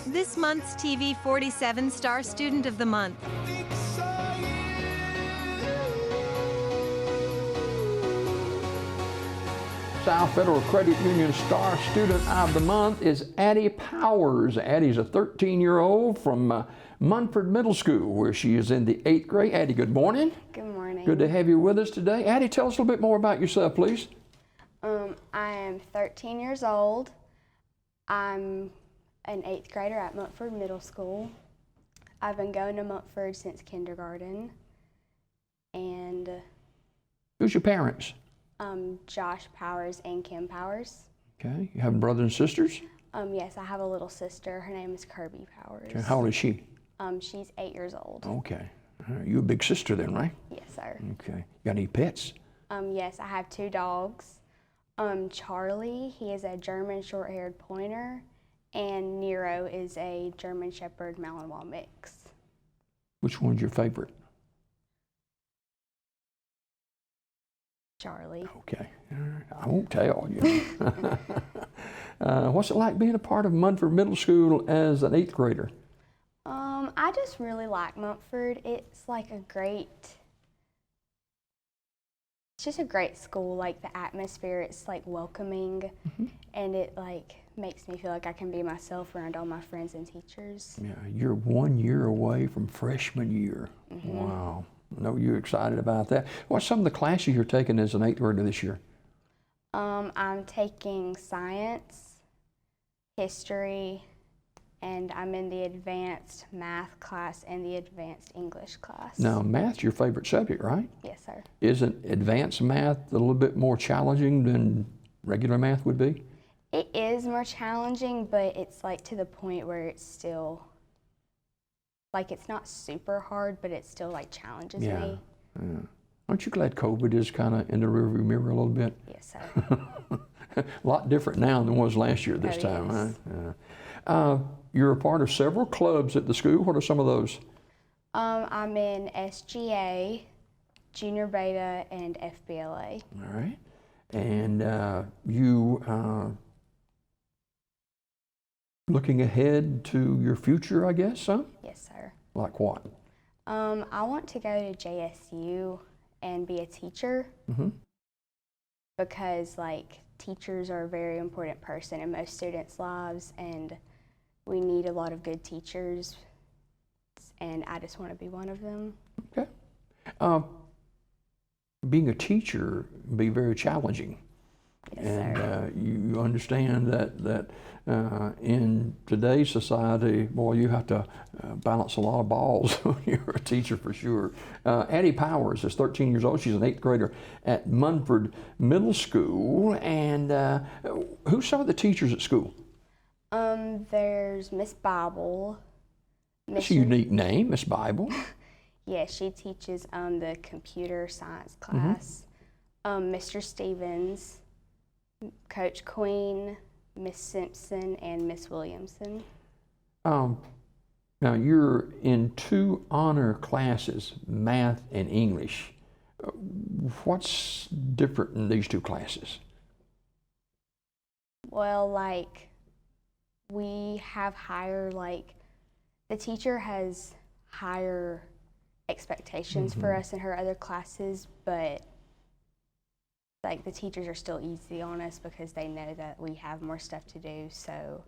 This month's TV 47 Star Student of the Month. South Federal Credit Union Star Student of the Month is Addie Powers. Addie's a 13-year-old from Munford Middle School, where she is in the 8th grade. Addie, good morning. Good morning. Good to have you with us today. Addie, tell us a little bit more about yourself, please. I am 13 years old. I'm an 8th grader at Munford Middle School. I've been going to Munford since kindergarten. And Who's your parents? Josh Powers and Kim Powers. Okay. You have brothers and sisters? Yes, I have a little sister. Her name is Kirby Powers. Okay. How old is she? She's 8 years old. Okay. You a big sister then, right? Yes, sir. Okay. You got any pets? Yes, I have 2 dogs. Charlie, he is a German short-haired pointer, and Nero is a German Shepherd Malinois mix. Which one's your favorite? Charlie. Okay. All right. I won't tell you. What's it like being a part of Munford Middle School as an 8th grader? I just really like Munford. It's like it's just a great school. Like the atmosphere, it's like welcoming, and it like makes me feel like I can be myself around all my friends and teachers. Yeah, you're 1 year away from freshman year. Wow. I know you're excited about that. What's some of the classes you're taking as an 8th grader this year? I'm taking science, history, and I'm in the advanced math class and the advanced English class. Now, math's your favorite subject, right? Yes, sir. Isn't advanced math a little bit more challenging than regular math would be? It is more challenging, but it's like to the point where it's still, like it's not super hard, but it still like challenges me. Yeah. Aren't you glad COVID is kind of in the rearview mirror a little bit? Yes, sir. A lot different now than it was last year this time, yes. right? Yeah. You're a part of several clubs at the school. What are some of those? I'm in SGA, Junior Beta, and FBLA. All right. And you looking ahead to your future, I guess, huh? Yes, sir. Like what? I want to go to JSU and be a teacher because like teachers are a very important person in most students' lives, and we need a lot of good teachers, and I just want to be one of them. Okay. Being a teacher can be very challenging. Yes, And sir. you understand that in today's society, boy, you have to balance a lot of balls when you're a teacher for sure. Addie Powers is 13 years old. She's an 8th grader at Munford Middle School. And who's some of the teachers at school? There's Miss Bible. That's a unique name, Miss Bible. Yeah, she teaches the computer science class. Mr. Stevens, Coach Queen, Miss Simpson, and Miss Williamson. Now you're in 2 honor classes, math and English. What's different in these 2 classes? Well, like we have higher, like the teacher has higher expectations for us in her other classes, but like the teachers are still easy on us because they know that we have more stuff to do, so.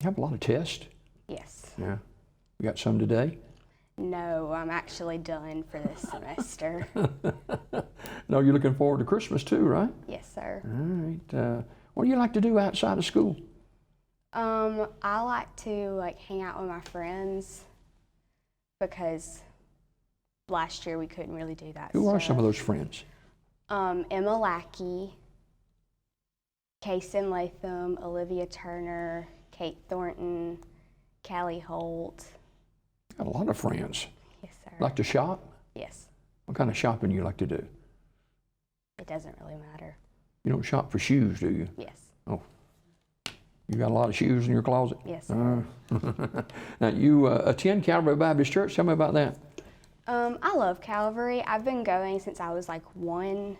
You have a lot of tests? Yes. Yeah. You got some today? No, I'm actually done for this semester. No, you're looking forward to Christmas too, right? Yes, sir. All right. What do you like to do outside of school? I like to like hang out with my friends because last year we couldn't really do that. Who are some of those friends? Emma Lackey, Kason Latham, Olivia Turner, Kate Thornton, Callie Holt. Got a lot of friends. Yes, sir. Like to shop? Yes. What kind of shopping do you like to do? It doesn't really matter. You don't shop for shoes, do you? Yes. Oh. You got a lot of shoes in your closet? Yes, sir. Now, you attend Calvary Baptist Church. Tell me about that. I love Calvary. I've been going since I was like 1,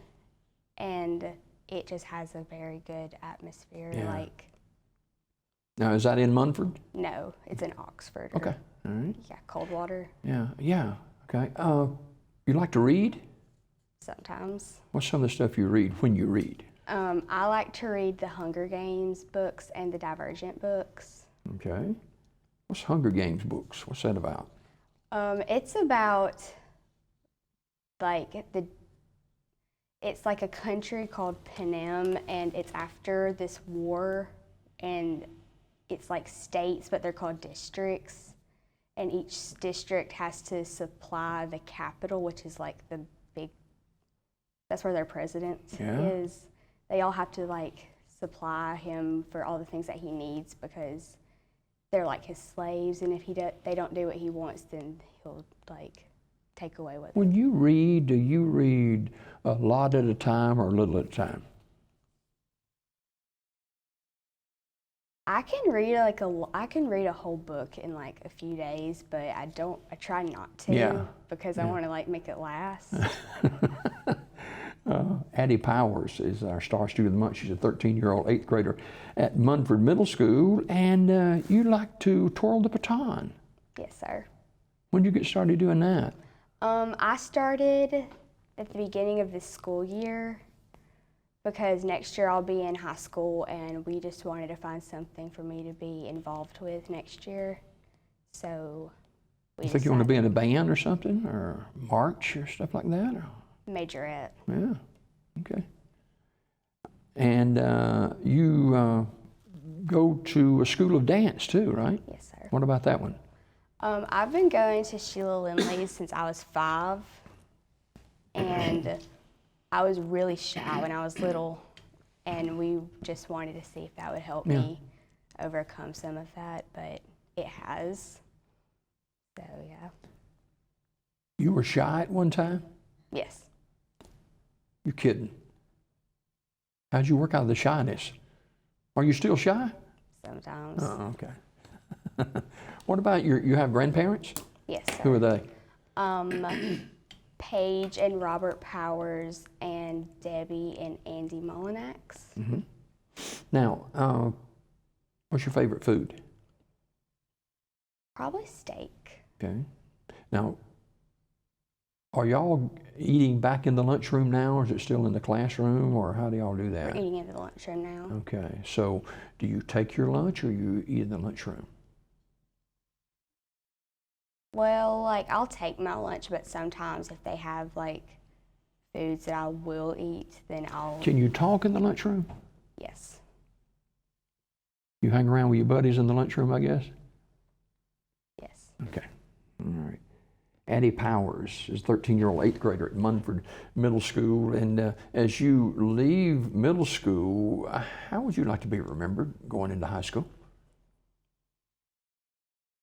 and it just has a very good atmosphere. Yeah. Like Now, is that in Munford? No, it's in Oxford. Okay, all right. Yeah, Coldwater. Yeah, okay. You like to read? Sometimes. What's some of the stuff you read when you read? I like to read the Hunger Games books and the Divergent books. Okay. What's Hunger Games books? What's that about? It's about it's like a country called Panem, and it's after this war, and it's like states, but they're called districts, and each district has to supply the capital, which is like the big, that's where their president is. They all have to like supply him for all the things that he needs because they're like his slaves, and if they don't do what he wants, then he'll like take away what. When you read, do you read a lot at a time or a little at a time? I can read a whole book in like a few days, but I try not to because I want to like make it last. Addie Powers is our star student of the month. She's a 13-year-old 8th grader at Munford Middle School, and you like to twirl the baton. Yes, sir. When did you get started doing that? I started at the beginning of this school year because next year I'll be in high school, and we just wanted to find something for me to be involved with next year. So You think you want to be in a band or something, or march or stuff like that? Or? Majorette. Yeah, okay. And you go to a school of dance too, right? Yes, sir. What about that one? I've been going to Sheila Lindley's since I was 5, and I was really shy when I was little, and we just wanted to see if that would help me overcome some of that, but it has. So, yeah. You were shy at one time? Yes. You're kidding. How'd you work out of the shyness? Are you still shy? Sometimes. Oh, okay. What about you have grandparents? Yes, sir. Who are they? Paige and Robert Powers and Debbie and Andy Mullinax. Mm-hmm. Now, what's your favorite food? Probably steak. Okay. Now, are y'all eating back in the lunchroom now, or is it still in the classroom, or how do y'all do that? We're eating in the lunchroom now. Okay. So, do you take your lunch, or you eat in the lunchroom? Well, like, I'll take my lunch, but sometimes if they have, like, foods that I will eat, then I'll... Can you talk in the lunchroom? Yes. You hang around with your buddies in the lunchroom, I guess? Yes. Okay. All right. Addie Powers is a 13-year-old 8th grader at Munford Middle School. And as you leave middle school, how would you like to be remembered going into high school?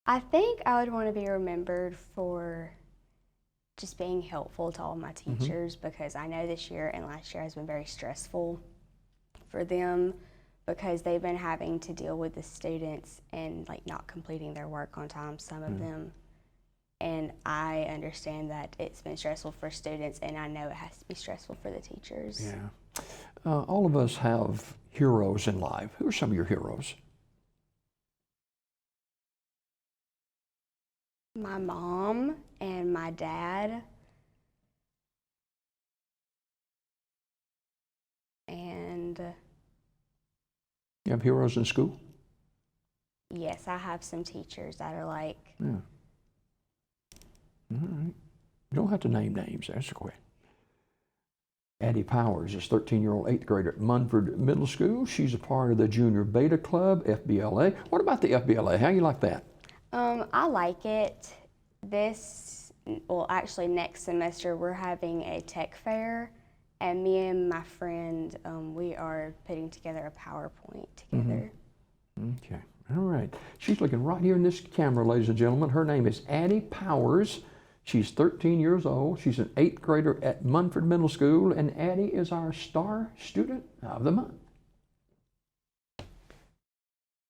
I think I would want to be remembered for just being helpful to all my teachers, because I know this year and last year has been very stressful for them because they've been having to deal with the students and like not completing their work on time, some of them. And I understand that it's been stressful for students, and I know it has to be stressful for the teachers. Yeah. All of us have heroes in life. Who are some of your heroes? My mom and my dad, and You have heroes in school? yes, I have some teachers that are like... Yeah. All right. You don't have to name names. That's okay. Addie Powers is a 13-year-old 8th grader at Munford Middle School. She's a part of the Junior Beta Club, FBLA. What about the FBLA? How you like that? I like it. Actually next semester we're having a tech fair, and me and my friend, we are putting together a PowerPoint together. Okay, all right. She's looking right here in this camera, ladies and gentlemen. Her name is Addie Powers. She's 13 years old. She's an 8th grader at Munford Middle School, and Addie is our star student of the month.